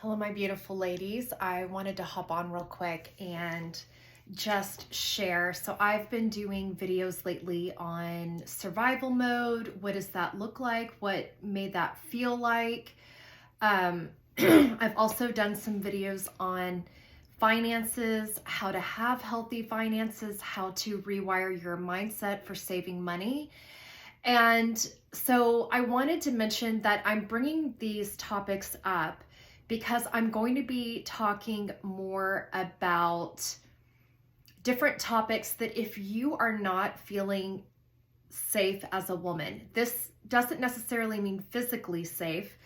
Hello, my beautiful ladies. I wanted to hop on real quick and just share. So I've been doing videos lately on survival mode. What does that look like? What made that feel like? I've also done some videos on finances, how to have healthy finances, how to rewire your mindset for saving money. And so I wanted to mention that I'm bringing these topics up because I'm going to be talking more about different topics that if you are not feeling safe as a woman, this doesn't necessarily mean physically safe.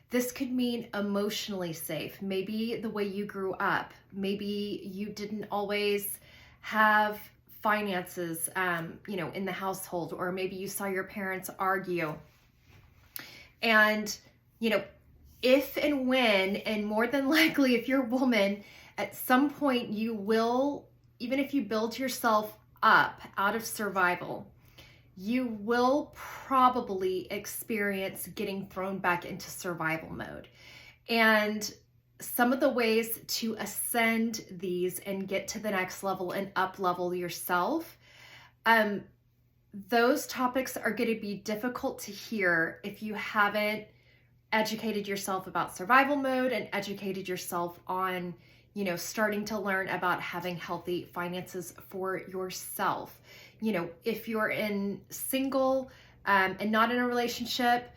This could mean emotionally safe. Maybe the way you grew up, maybe you didn't always have finances, in the household, or maybe you saw your parents argue. And, if and when, and more than likely, if you're a woman, at some point you will, even if you build yourself up out of survival, you will probably experience getting thrown back into survival mode. And some of the ways to ascend these and get to the next level and up level yourself, those topics are going to be difficult to hear if you haven't educated yourself about survival mode and educated yourself on, starting to learn about having healthy finances for yourself. If you're single and not in a relationship,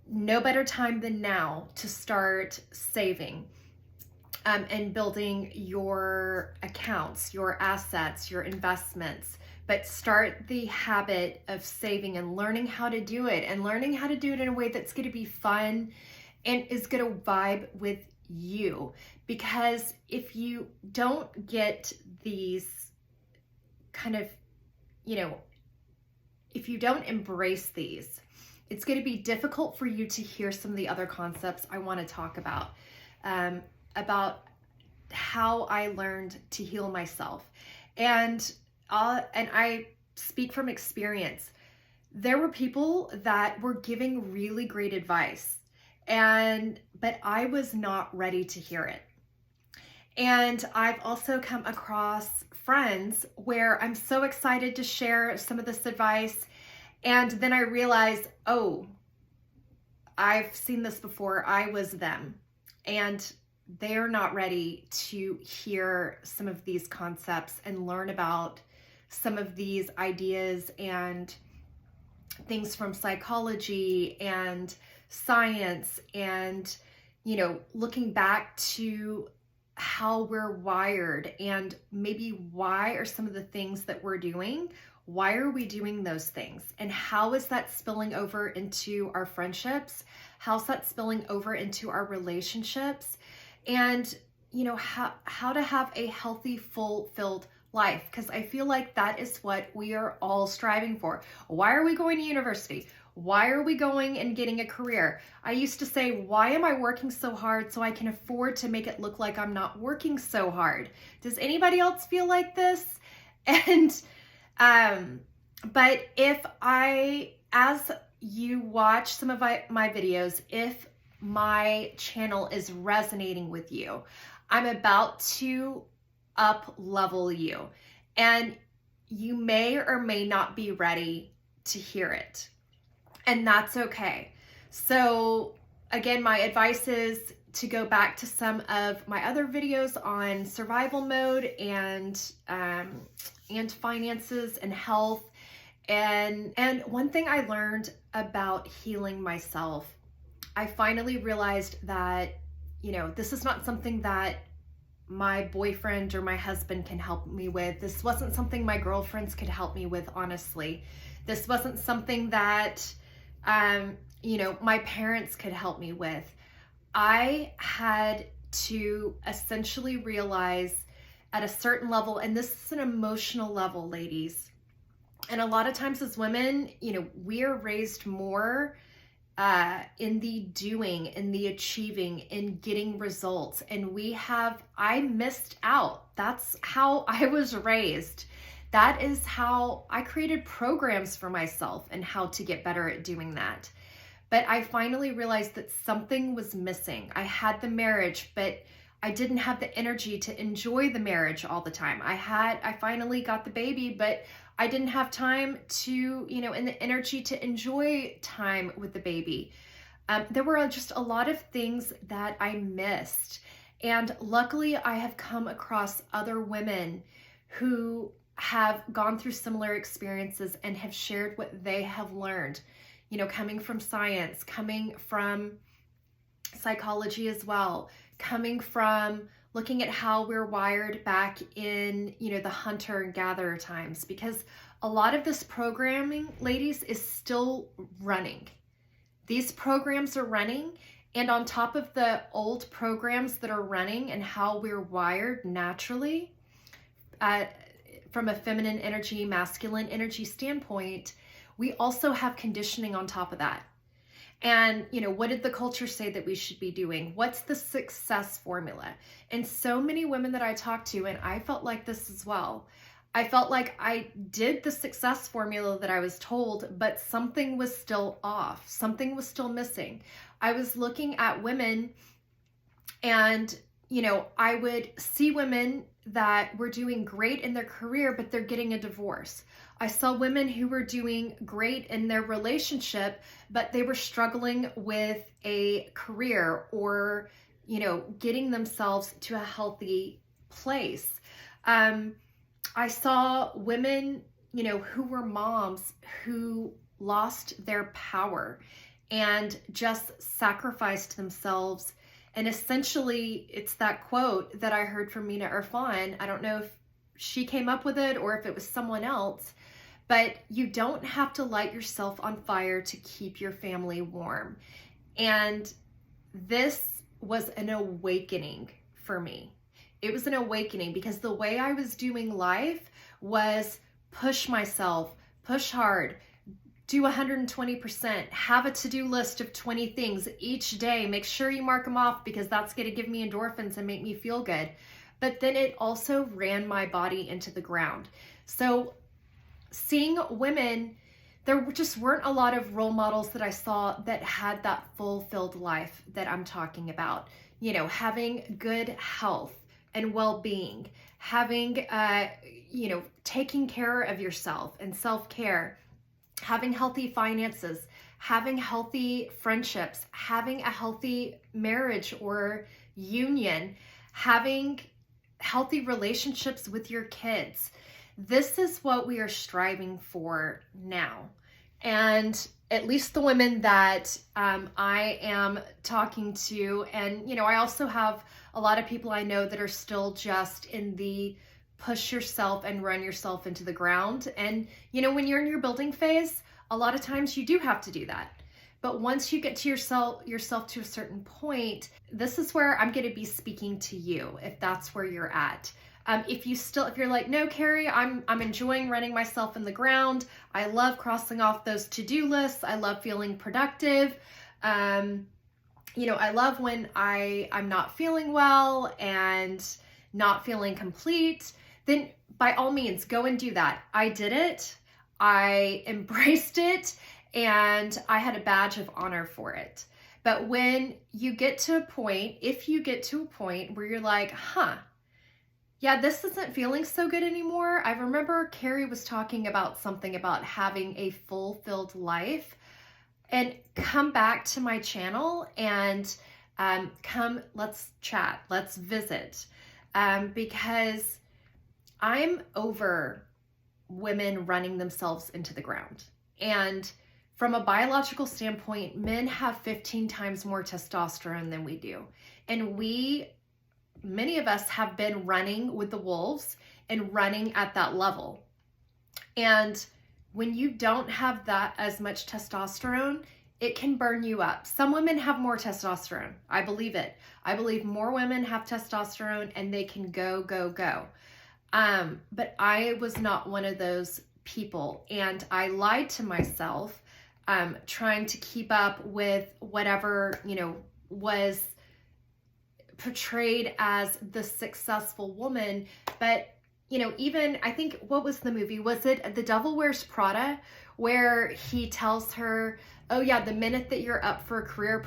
no better time than now to start saving and building your accounts, your assets, your investments. But start the habit of saving and learning how to do it, and learning how to do it in a way that's going to be fun and is going to vibe with you. Because if you don't get these kind of, if you don't embrace these, it's going to be difficult for you to hear some of the other concepts I want to talk about how I learned to heal myself. And I speak from experience. There were people that were giving really great advice, but I was not ready to hear it. And I've also come across friends where I'm so excited to share some of this advice, and then I realize, oh, I've seen this before. I was them, and they're not ready to hear some of these concepts and learn about some of these ideas and things from psychology and science and, looking back to how we're wired and maybe why are some of the things that we're doing, why are we doing those things? And how is that spilling over into our friendships? How's that spilling over into our relationships? And, how to have a healthy, fulfilled life, because I feel like that is what we are all striving for. Why are we going to university? Why are we going and getting a career? I used to say, why am I working so hard so I can afford to make it look like I'm not working so hard? Does anybody else feel like this? And but as you watch some of my videos, if my channel is resonating with you, I'm about to up level you, and you may or may not be ready to hear it, and that's okay. So again, my advice is to go back to some of my other videos on survival mode and finances and health. And one thing I learned about healing myself, I finally realized that, this is not something that my boyfriend or my husband can help me with. This wasn't something my girlfriends could help me with, honestly. This wasn't something that, my parents could help me with. I had to essentially realize at a certain level, and this is an emotional level, ladies. And a lot of times as women, we are raised more in the doing, in the achieving, in getting results. And I missed out. That's how I was raised. That is how I created programs for myself and how to get better at doing that. But I finally realized that something was missing. I had the marriage, but I didn't have the energy to enjoy the marriage all the time. I finally got the baby, but I didn't have time to, and the energy to enjoy time with the baby. There were just a lot of things that I missed. And luckily, I have come across other women who have gone through similar experiences and have shared what they have learned, coming from science, coming from psychology as well, coming from looking at how we're wired back in, the hunter and gatherer times, because a lot of this programming, ladies, is still running. These programs are running, and on top of the old programs that are running and how we're wired naturally, from a feminine energy, masculine energy standpoint, we also have conditioning on top of that. And, what did the culture say that we should be doing? What's the success formula? And so many women that I talked to, and I felt like this as well, I felt like I did the success formula that I was told, but something was still off. Something was still missing. I was looking at women and, I would see women that were doing great in their career, but they're getting a divorce. I saw women who were doing great in their relationship, but they were struggling with a career or, getting themselves to a healthy place. I saw women, who were moms who lost their power and just sacrificed themselves. And essentially, it's that quote that I heard from Mina Irfan. I don't know if she came up with it or if it was someone else, but you don't have to light yourself on fire to keep your family warm. And this was an awakening for me. It was an awakening because the way I was doing life was push myself, push hard, do 120%, have a to-do list of 20 things each day. Make sure you mark them off because that's going to give me endorphins and make me feel good. But then it also ran my body into the ground. So seeing women, there just weren't a lot of role models that I saw that had that fulfilled life that I'm talking about. Having good health and well-being, having, taking care of yourself and self-care, having healthy finances, having healthy friendships, having a healthy marriage or union, having healthy relationships with your kids. This is what we are striving for now. And at least the women that I am talking to, and, I also have a lot of people I know that are still just in the push yourself and run yourself into the ground. And, when you're in your building phase, a lot of times you do have to do that. But once you get to yourself to a certain point, this is where I'm going to be speaking to you, if that's where you're at. If you're like, no, Carrie, I'm enjoying running myself in the ground. I love crossing off those to-do lists. I love feeling productive. I love when I'm not feeling well and not feeling complete. Then by all means, go and do that. I did it. I embraced it, and I had a badge of honor for it. But when you get to a point, if you get to a point where you're like, yeah, this isn't feeling so good anymore. I remember Carrie was talking about something about having a fulfilled life, and come back to my channel and let's chat, let's visit, because I'm over women running themselves into the ground. And from a biological standpoint, men have 15 times more testosterone than we do. And many of us have been running with the wolves and running at that level. And when you don't have that as much testosterone, it can burn you up. Some women have more testosterone. I believe it. I believe more women have testosterone and they can go, go, go. But I was not one of those people. And I lied to myself, trying to keep up with whatever, was portrayed as the successful woman. But even I think, what was the movie? Was it The Devil Wears Prada, where he tells her, "Oh yeah, the minute you're up for a career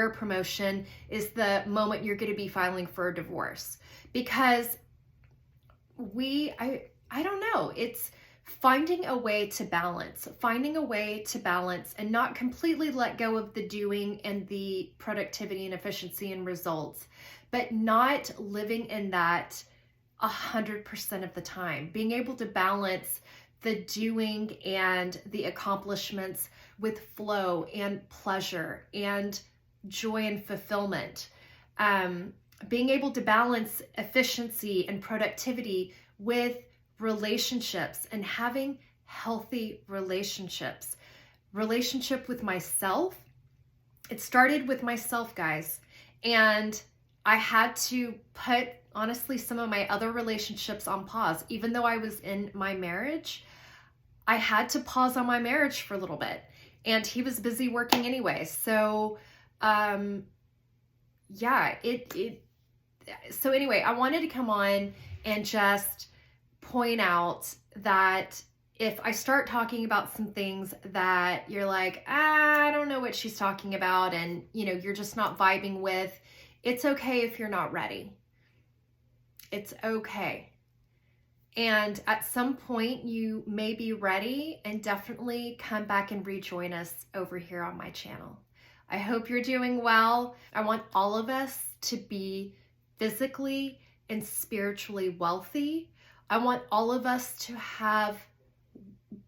promotion is the moment you're going to be filing for a divorce." Because I don't know, it's finding a way to balance and not completely let go of the doing and the productivity and efficiency and results, but not living in that 100% of the time. Being able to balance the doing and the accomplishments with flow and pleasure and joy and fulfillment. Being able to balance efficiency and productivity with relationships and having healthy relationships. Relationship with myself. It started with myself, guys. And I had to put, honestly, some of my other relationships on pause. Even though I was in my marriage, I had to pause on my marriage for a little bit. And he was busy working anyway. So, so anyway, I wanted to come on and just point out that if I start talking about some things that you're like, I don't know what she's talking about, and you're just not vibing with, it's okay if you're not ready. It's okay. And at some point you may be ready, and definitely come back and rejoin us over here on my channel. I hope you're doing well. I want all of us to be physically and spiritually wealthy. I want all of us to have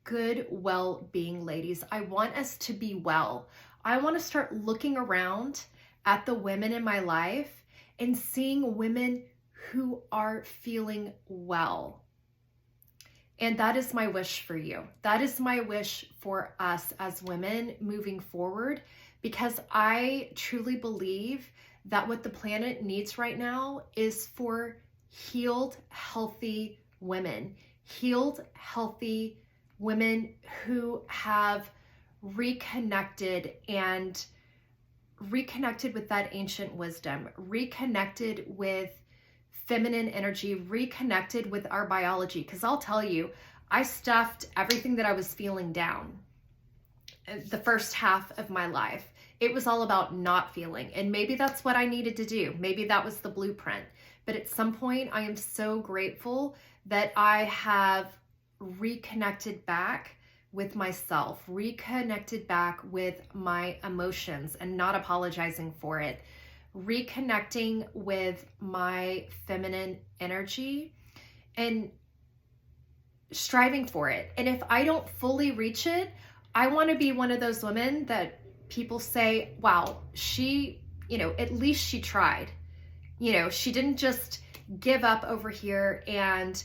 good well-being, ladies. I want us to be well. I want to start looking around at the women in my life and seeing women who are feeling well. And that is my wish for you. That is my wish for us as women moving forward, because I truly believe that what the planet needs right now is for healed, healthy women. Healed, healthy women who have reconnected with that ancient wisdom, reconnected with feminine energy, reconnected with our biology. Because I'll tell you, I stuffed everything that I was feeling down the first half of my life. It was all about not feeling. And maybe that's what I needed to do. Maybe that was the blueprint. But at some point, I am so grateful that I have reconnected back with myself, reconnected back with my emotions and not apologizing for it, reconnecting with my feminine energy and striving for it. And if I don't fully reach it, I want to be one of those women that people say, wow, she, at least she tried. She didn't just give up over here and,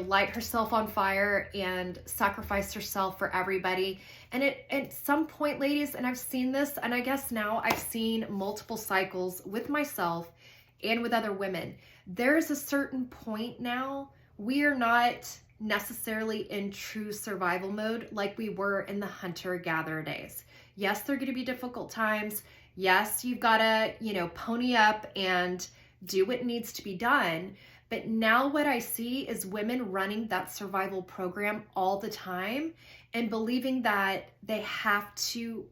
light herself on fire and sacrifice herself for everybody. And at some point, ladies, and I've seen this, and I guess now I've seen multiple cycles with myself and with other women. There's a certain point now, we are not necessarily in true survival mode like we were in the hunter-gatherer days. Yes, there are going to be difficult times. Yes, you've got to, pony up and do what needs to be done. But now what I see is women running that survival program all the time and believing that they have to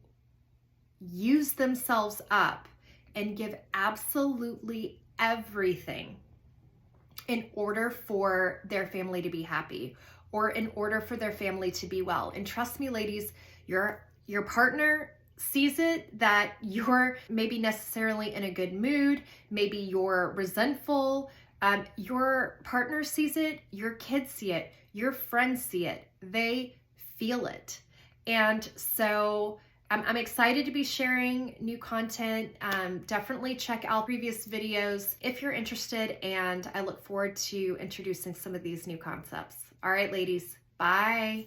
use themselves up and give absolutely everything in order for their family to be happy or in order for their family to be well. And trust me, ladies, your partner sees it that you're maybe necessarily in a good mood, maybe you're resentful, your partner sees it, your kids see it, your friends see it, they feel it. And so I'm excited to be sharing new content. Definitely check out previous videos if you're interested, and I look forward to introducing some of these new concepts. All right, ladies, bye.